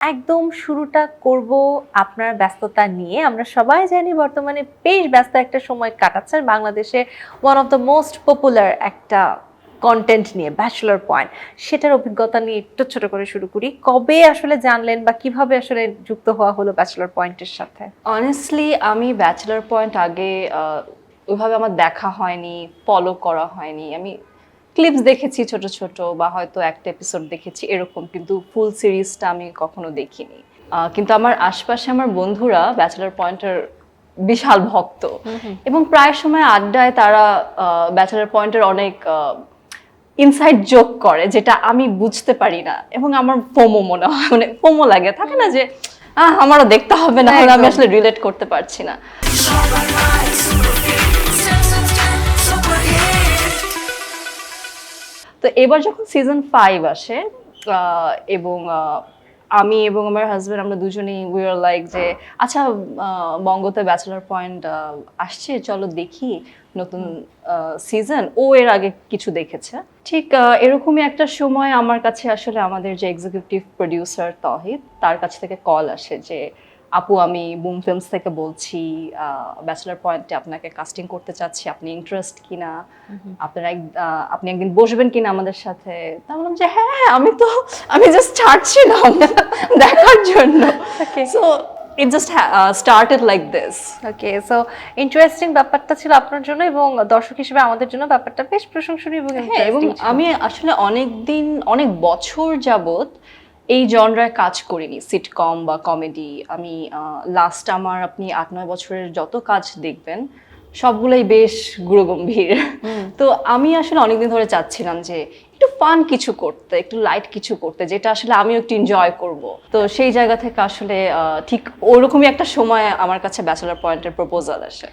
একদম শুরুটা করব আপনার ব্যস্ততা নিয়ে। আমরা সবাই জানি বর্তমানে বেশ ব্যস্ত একটা সময় কাটাচ্ছেন বাংলাদেশে one of the most popular একটা কনটেন্ট নিয়ে ব্যাচেলর পয়েন্ট। সেটার অভিজ্ঞতা নিয়ে একটু ছোট করে শুরু করি। কবে আসলে জানলেন বা কিভাবে আসলে যুক্ত হওয়া হলো ব্যাচেলর পয়েন্টের সাথে? অনেস্টলি আমি ব্যাচেলর পয়েন্ট আগে ওইভাবে আমার দেখা হয়নি, ফলো করা হয়নি। আমি ক্লিপস দেখেছি ছোট ছোট বা হয়তো একটা এপিসোড দেখেছি এরকম, কিন্তু ফুল সিরিজটা আমি কখনো দেখিনি। কিন্তু আমার আশপাশে আমার বন্ধুরা ব্যাচেলর পয়েন্টের বিশাল ভক্ত এবং প্রায় সময় আড্ডায় তারা ব্যাচেলর পয়েন্টের অনেক ইনসাইড জোক করে যেটা আমি বুঝতে পারি না এবং আমার ফোমো মনে হয়, মানে ফোমো লাগে, থাকে না যে আমারও দেখতে হবে, না হলে আমি আসলে রিলেট করতে পারছি না। তো এবার যখন সিজন 5 আসে এবং আমি এবং আমার হাজবেন্ড আমরা দুজনেই উই আর লাইক যে আচ্ছা, বঙ্গতে ব্যাচেলর পয়েন্ট আসছে, চলো দেখি নতুন সিজন। ও এর আগে কিছু দেখেছে। ঠিক এরকমই একটা সময় আমার কাছে আসলে আমাদের যে এক্সিকিউটিভ প্রোডিউসার তহিদ, তার কাছ থেকে কল আসে যে আপু, আমি বুম ফিল্মস থেকে বলছি, ব্যাচেলর পয়েন্টে আপনাকে কাস্টিং করতে চাচ্ছি, আপনি ইন্টারেস্ট কিনা, আপনি একদিন বসবেন কিনা আমাদের সাথে। তা বললাম যে হ্যাঁ, আমি জাস্ট ছাড়ছিলাম দেখার জন্য। So it just started like this. Okay, so interesting ব্যাপারটা ছিল আপনার জন্য এবং দর্শক হিসেবে আমাদের জন্য ব্যাপারটা বেশ প্রশংসনীয় এবং হ্যাঁ, এবং আমি আসলে অনেক বছর যাবত এই জনরায় কাজ করিনি, সিটকম বা কমেডি। আমি লাস্ট আমার আপনি 8-9 বছরের যত কাজ দেখবেন সবগুলোই বেশ গুরুগম্ভীর। তো আমি আসলে অনেকদিন ধরে চাচ্ছিলাম যে একটু ফান কিছু করতে, একটু লাইট কিছু করতে, যেটা আসলে আমিও একটু এনজয় করব। তো সেই জায়গা থেকে আসলে ঠিক ওরকমই একটা সময় আমার কাছে ব্যাচেলর পয়েন্টের প্রপোজাল আসে।